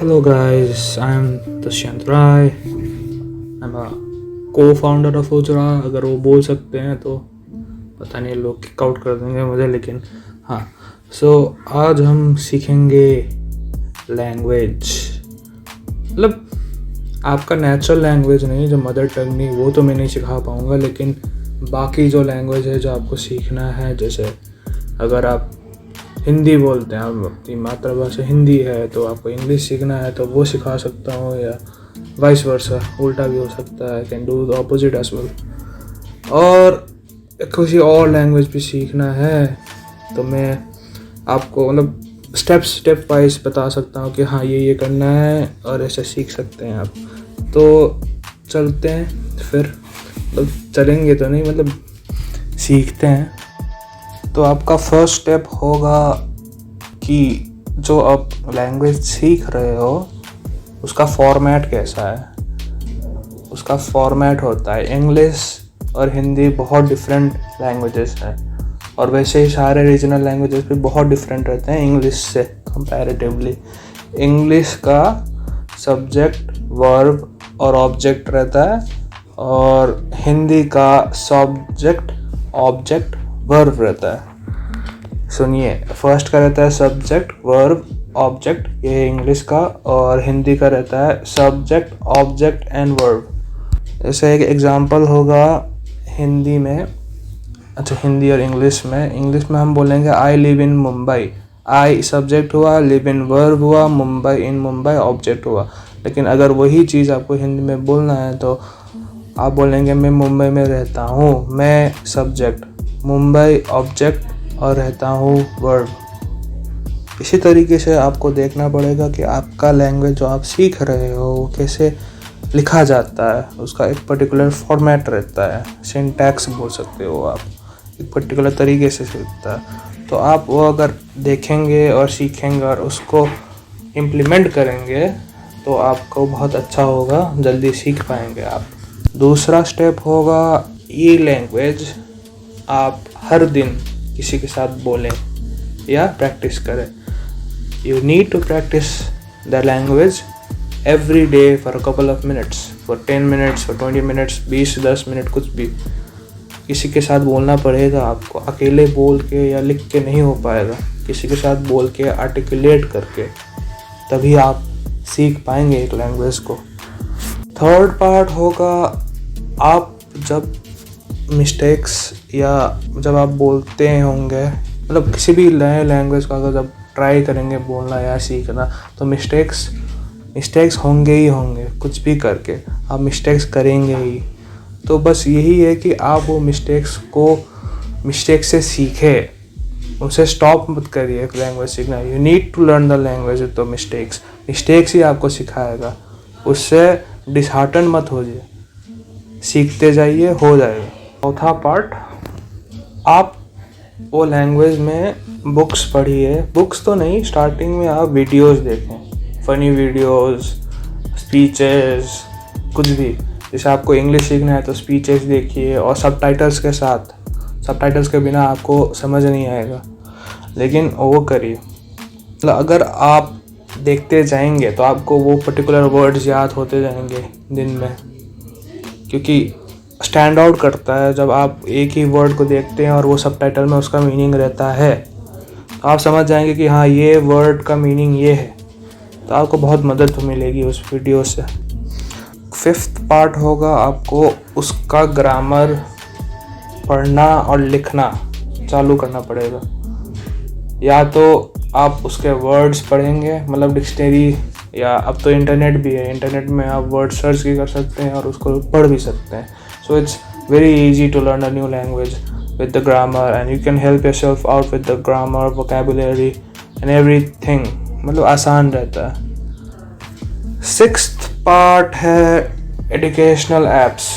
Hello guys, I am Dushyant Rai. I'm a co-founder of Ujra. अगर वो बोल सकते हैं तो पता नहीं लोग किक आउट कर देंगे मुझे, लेकिन हाँ। आज हम सीखेंगे लैंग्वेज, मतलब आपका नेचुरल लैंग्वेज नहीं, जो मदर टंग नहीं, वो तो मैं नहीं सिखा पाऊँगा, लेकिन बाकी जो लैंग्वेज है जो आपको सीखना है, जैसे अगर आप हिंदी बोलते हैं, आप अपनी मातृभाषा हिंदी है तो आपको इंग्लिश सीखना है तो वो सिखा सकता हूँ, या वाइस वर्सा, उल्टा भी हो सकता है, can do the opposite as well. और किसी और लैंग्वेज भी सीखना है तो मैं आपको मतलब स्टेप वाइज बता सकता हूँ कि हाँ ये करना है और ऐसे सीख सकते हैं आप। तो चलते हैं फिर, मतलब चलेंगे तो नहीं, मतलब सीखते हैं। तो आपका फर्स्ट स्टेप होगा कि जो आप लैंग्वेज सीख रहे हो उसका फॉर्मेट कैसा है। उसका फॉर्मेट होता है, इंग्लिश और हिंदी बहुत डिफरेंट लैंग्वेजेस हैं, और वैसे ही सारे रीजनल लैंग्वेजेस भी बहुत डिफरेंट रहते हैं इंग्लिश से कंपैरेटिवली। इंग्लिश का सब्जेक्ट, वर्ब और ऑब्जेक्ट रहता है, और हिंदी का सब्जेक्ट, ऑब्जेक्ट, वर्ब रहता है। सुनिए, फर्स्ट का रहता है सब्जेक्ट, वर्ब, ऑब्जेक्ट, ये इंग्लिश का, और हिंदी का रहता है सब्जेक्ट, ऑब्जेक्ट एंड वर्ब। जैसे एक एग्जांपल होगा हिंदी में, हिंदी और इंग्लिश में हम बोलेंगे I live in Mumbai. I subject हुआ, लिव इन वर्ब हुआ, मुंबई इन मुंबई ऑब्जेक्ट हुआ। लेकिन अगर वही चीज़ आपको हिंदी में बोलना है तो आप बोलेंगे मैं मुंबई में रहता हूँ, मैं सब्जेक्ट, मुंबई ऑब्जेक्ट और रहता हूँ वर्ब। इसी तरीके से आपको देखना पड़ेगा कि आपका लैंग्वेज जो आप सीख रहे हो वो कैसे लिखा जाता है। उसका एक पर्टिकुलर फॉर्मेट रहता है, सिंटैक्स बोल सकते हो आप, एक पर्टिकुलर तरीके से सीखता है। तो आप वो अगर देखेंगे और सीखेंगे और उसको इम्प्लीमेंट करेंगे तो आपको बहुत अच्छा होगा, जल्दी सीख पाएंगे आप। दूसरा स्टेप होगा, ये लैंग्वेज आप हर दिन किसी के साथ बोलें या प्रैक्टिस करें। You need to practice the language every day for a couple of minutes, for 10 minutes, for 20 minutes, 20-10 minute, कुछ भी किसी के साथ बोलना पड़ेगा आपको। अकेले बोल के या लिख के नहीं हो पाएगा, किसी के साथ बोल के, आर्टिकुलेट करके, तभी आप सीख पाएंगे एक लैंग्वेज को। थर्ड पार्ट होगा, आप जब मिस्टेक्स या जब आप बोलते होंगे, मतलब किसी भी नए लैंग्वेज का अगर जब ट्राई करेंगे बोलना या सीखना, तो मिस्टेक्स होंगे ही होंगे। कुछ भी करके आप मिस्टेक्स करेंगे ही। तो बस यही है कि आप वो मिस्टेक से सीखें, उसे स्टॉप मत करिए लैंग्वेज सीखना। You need to learn the language with the mistakes ही आपको सिखाएगा। उससे डिसहार्टन मत हो जाइए, सीखते जाइए, हो जाएगा। चौथा पार्ट, आप वो लैंग्वेज में बुक्स पढ़िए। बुक्स तो नहीं, स्टार्टिंग में आप वीडियोस देखें, फनी वीडियोस, स्पीचेस, कुछ भी। जैसे आपको इंग्लिश सीखना है तो स्पीचेस देखिए, और सबटाइटल्स के साथ। सबटाइटल्स के बिना आपको समझ नहीं आएगा, लेकिन वो करिए। मतलब अगर आप देखते जाएंगे तो आपको वो पर्टिकुलर वर्ड्स याद होते जाएंगे दिन में, क्योंकि स्टैंड आउट करता है जब आप एक ही वर्ड को देखते हैं और वो सबटाइटल में उसका मीनिंग रहता है, तो आप समझ जाएंगे कि हाँ ये वर्ड का मीनिंग ये है। तो आपको बहुत मदद मिलेगी उस वीडियो से। फिफ्थ पार्ट होगा, आपको उसका ग्रामर पढ़ना और लिखना चालू करना पड़ेगा। या तो आप उसके वर्ड्स पढ़ेंगे, मतलब डिक्शनरी, या अब तो इंटरनेट भी है, इंटरनेट में आप वर्ड सर्च भी कर सकते हैं और उसको पढ़ भी सकते हैं। So it's very easy to learn a new language with the grammar, and you can help yourself out with the grammar, vocabulary and everything. मतलब आसान रहता है। सिक्स्थ पार्ट है एजुकेशनल एप्स।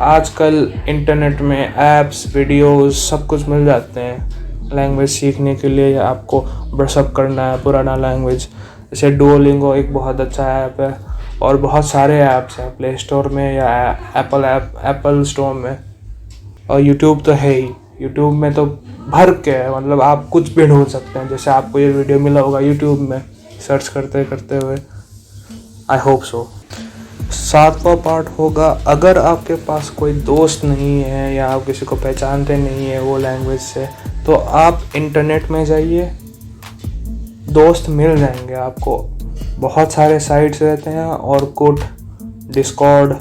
आजकल इंटरनेट में एप्स, वीडियोस सब कुछ मिल जाते हैं लैंग्वेज सीखने के लिए, या आपको ब्रशअप करना है पुराना लैंग्वेज। जैसे डुओलिंगो एक बहुत अच्छा ऐप है, और बहुत सारे ऐप्स हैं प्ले स्टोर में या एप्पल स्टोर में। और यूट्यूब तो है ही, यूट्यूब में तो भर के है, मतलब आप कुछ भी ढूंढ सकते हैं। जैसे आपको ये वीडियो मिला होगा यूट्यूब में, सर्च करते करते हुए आई होप सो। 7वां पार्ट होगा, अगर आपके पास कोई दोस्त नहीं है या आप किसी को पहचानते नहीं है वो लैंग्वेज से, तो आप इंटरनेट में जाइए, दोस्त मिल जाएंगे आपको। बहुत सारे साइट्स रहते हैं, ऑरकुट, डिस्कॉर्ड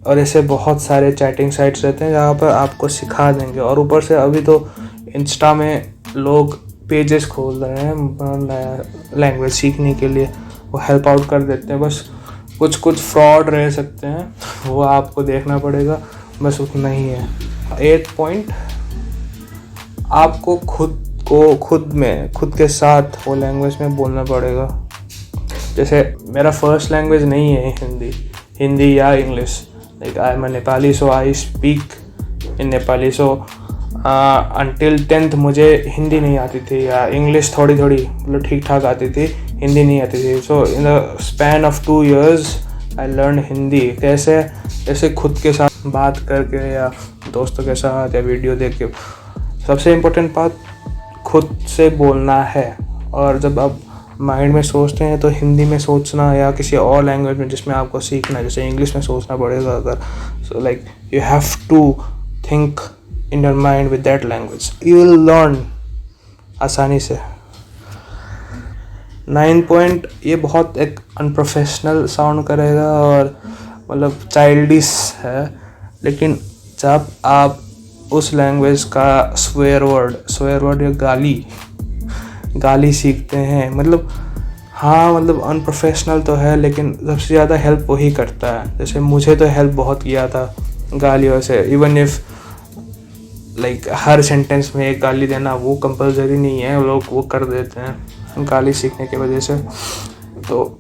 और ऐसे बहुत सारे चैटिंग साइट्स रहते हैं जहाँ पर आपको सिखा देंगे। और ऊपर से अभी तो इंस्टा में लोग पेजेस खोल रहे हैं लैंग्वेज सीखने के लिए, वो हेल्प आउट कर देते हैं। बस कुछ फ्रॉड रह सकते हैं, वो आपको देखना पड़ेगा, बस उतना ही है। 8th पॉइंट, आपको खुद के साथ वो लैंग्वेज में बोलना पड़ेगा। जैसे मेरा फर्स्ट लैंग्वेज नहीं है हिंदी या English, like I am Nepali, so I speak in Nepali. So until 10th मुझे हिंदी नहीं आती थी, या इंग्लिश थोड़ी मतलब ठीक ठाक आती थी, हिंदी नहीं आती थी। So in the span of 2 years I learn Hindi. कैसे खुद के साथ बात करके या दोस्तों के साथ या वीडियो देख के। सबसे इम्पोर्टेंट बात खुद से बोलना है। और जब आप माइंड में सोचते हैं तो हिंदी में सोचना या किसी और लैंग्वेज में जिसमें आपको सीखना है, जैसे इंग्लिश में सोचना पड़ेगा अगर, so like you have to think in your mind with that language, you will learn आसानी से। 9th पॉइंट, ये बहुत एक अनप्रोफेशनल साउंड करेगा और मतलब चाइल्डिश है, लेकिन जब आप उस लैंग्वेज का स्वेयर वर्ड या गाली सीखते हैं, मतलब हाँ मतलब अनप्रोफेशनल तो है, लेकिन सबसे ज़्यादा हेल्प वही करता है। जैसे मुझे तो हेल्प बहुत किया था गालियों से। Even if like her sentence में एक गाली देना वो कंपलसरी नहीं है, लोग वो कर देते हैं गाली सीखने की वजह से, तो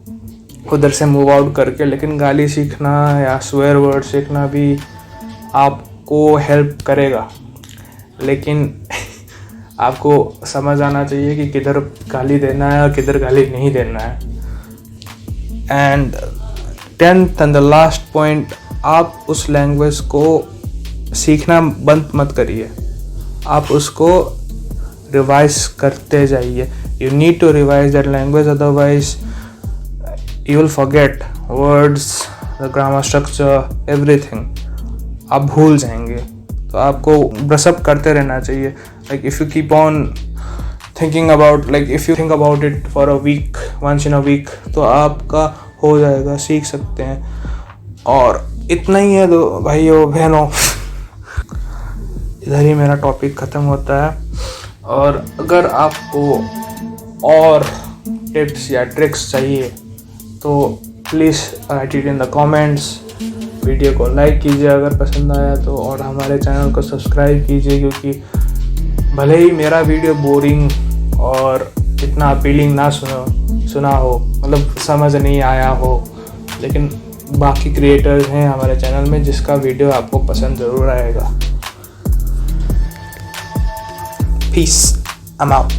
उधर से मूव आउट करके। लेकिन गाली सीखना या स्वेयर वर्ड सीखना भी आपको हेल्प करेगा, लेकिन आपको समझ आना चाहिए कि किधर गाली देना है और किधर गाली नहीं देना है। And 10th and the last point, आप उस लैंग्वेज को सीखना बंद मत करिए, आप उसको रिवाइज करते जाइए। You need to revise that language, otherwise you will forget words, the grammar structure, everything आप भूल जाएंगे। तो आपको ब्रशअप करते रहना चाहिए। Like if you keep on thinking about, like if you think about it for a week, once in a week, तो आपका हो जाएगा, सीख सकते हैं। और इतना ही है तो भाइयों बहनों, इधर ही मेरा टॉपिक ख़त्म होता है। और अगर आपको और टिप्स या ट्रिक्स चाहिए तो please write it in the comments. Video को लाइक कीजिए अगर पसंद आया तो, और हमारे चैनल को सब्सक्राइब कीजिए, क्योंकि भले ही मेरा वीडियो बोरिंग और इतना अपीलिंग ना सुना हो, मतलब समझ नहीं आया हो, लेकिन बाकी क्रिएटर्स हैं हमारे चैनल में जिसका वीडियो आपको पसंद ज़रूर आएगा। Peace, I am out.